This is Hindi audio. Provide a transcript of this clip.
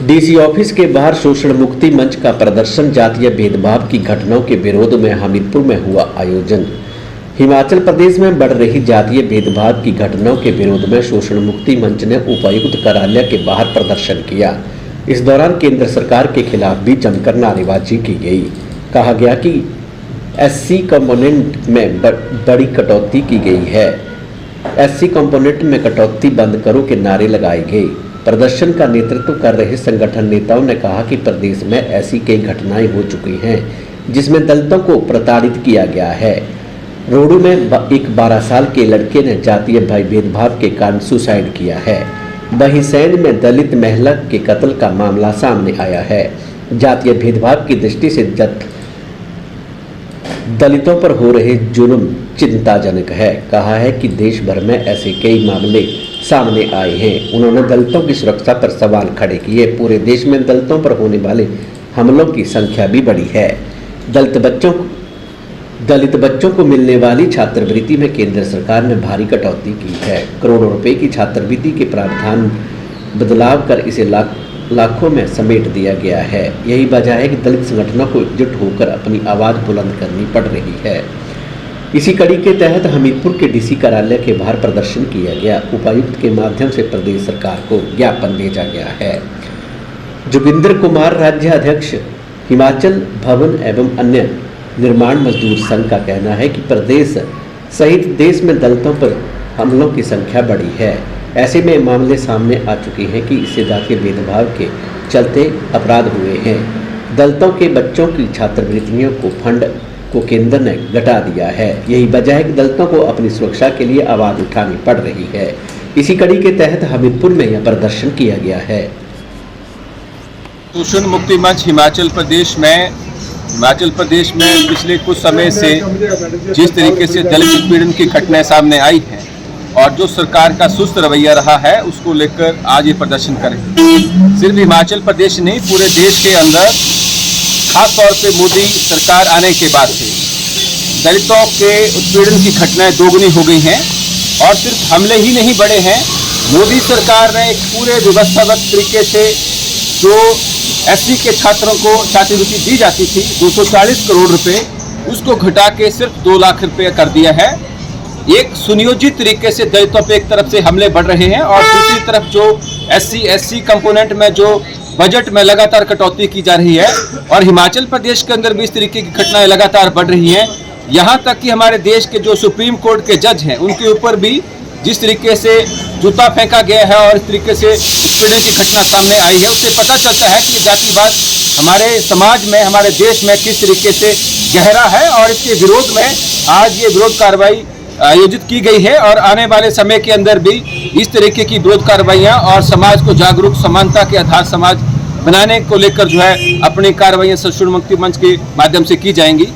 डीसी ऑफिस के बाहर शोषण मुक्ति मंच का प्रदर्शन। जातीय भेदभाव की घटनाओं के विरोध में हमीरपुर में हुआ आयोजन। हिमाचल प्रदेश में बढ़ रही जातीय भेदभाव की घटनाओं के विरोध में शोषण मुक्ति मंच ने उपायुक्त कार्यालय के बाहर प्रदर्शन किया। इस दौरान केंद्र सरकार के खिलाफ भी जमकर नारेबाजी की गई। कहा गया कि एससी कंपोनेंट में बड़ी कटौती की गई है। एससी कंपोनेंट में कटौती बंद करो के नारे लगाए गए। प्रदर्शन का नेतृत्व कर रहे संगठन नेताओं ने कहा कि प्रदेश में ऐसी कई घटनाएं हो चुकी हैं जिसमें दलितों को प्रताड़ित किया गया है। रोहडू में एक 12 साल के लड़के ने जातीय भेदभाव के कारण सुसाइड किया है। वहीं सैन में दलित महिला के कत्ल का मामला सामने आया है। जातीय भेदभाव की दृष्टि से दलितों पर हो रहे जुल्म चिंताजनक है। कहा है कि देश भर में ऐसे कई मामले सामने आए हैं। उन्होंने दलितों की सुरक्षा पर सवाल खड़े किए। पूरे देश में दलितों पर होने वाले हमलों की संख्या भी बढ़ी है। दलित बच्चों को मिलने वाली छात्रवृत्ति में केंद्र सरकार ने भारी कटौती की है। करोड़ों रुपए की छात्रवृत्ति के प्रावधान बदलाव कर इसे लाखों में समेट दिया गया है। यही वजह है कि दलित संगठनों को एकजुट होकर अपनी आवाज़ बुलंद करनी पड़ रही है। इसी कड़ी के तहत हमीरपुर के डीसी कार्यालय के बाहर प्रदर्शन किया गया। उपायुक्त के माध्यम से प्रदेश सरकार को ज्ञापन भेजा गया है। जोगिंदर कुमार, राज्य अध्यक्ष, हिमाचल भवन एवं अन्य निर्माण मजदूर संघ का कहना है कि प्रदेश सहित देश में दलितों पर हमलों की संख्या बढ़ी है। ऐसे में मामले सामने आ चुके हैं कि इससे जातीय भेदभाव के चलते अपराध हुए हैं। दलितों के बच्चों की छात्रवृत्तियों को फंड को केंद्र ने घटा दिया है। यही वजह है कि दलितों को अपनी सुरक्षा के लिए आवाज़ उठानी पड़ रही है। इसी कड़ी के तहत हमीरपुर में यह प्रदर्शन किया गया है। शोषण मुक्ति मंच हिमाचल प्रदेश में पिछले कुछ समय से जिस तरीके से दलित उत्पीड़न की घटनाएं सामने आई हैं और जो सरकार का सुस्त रवैया रहा है उसको लेकर आज ये प्रदर्शन करें। सिर्फ हिमाचल प्रदेश नहीं, पूरे देश के अंदर खास तौर पे मोदी सरकार आने के बाद से दलितों के उत्पीड़न की घटनाएं दोगुनी हो गई हैं और सिर्फ हमले ही नहीं बढ़े हैं। मोदी सरकार ने एक पूरे व्यवस्थागत तरीके से जो एससी के छात्रों को छात्रवृत्ति दी जाती थी 240 करोड़ रुपए, उसको घटा के सिर्फ 2 लाख रुपए कर दिया है। एक सुनियोजित तरीके से दलितों पे एक तरफ से हमले बढ़ रहे हैं और दूसरी तरफ जो एससी कंपोनेंट में जो बजट में लगातार कटौती की जा रही है और हिमाचल प्रदेश के अंदर भी इस तरीके की घटनाएं लगातार बढ़ रही हैं। यहाँ तक कि हमारे देश के जो सुप्रीम कोर्ट के जज हैं उनके ऊपर भी जिस तरीके से जूता फेंका गया है और इस तरीके से उत्पीड़न की घटना सामने आई है, उससे पता चलता है कि जातिवाद हमारे समाज में, हमारे देश में किस तरीके से गहरा है और इसके विरोध में आज ये विरोध कार्रवाई आयोजित की गई है। और आने वाले समय के अंदर भी इस तरीके की विरोध कार्रवाइयाँ और समाज को जागरूक, समानता के आधार समाज बनाने को लेकर जो है अपनी कार्रवाइयाँ शोषण मुक्ति मंच के माध्यम से की जाएंगी।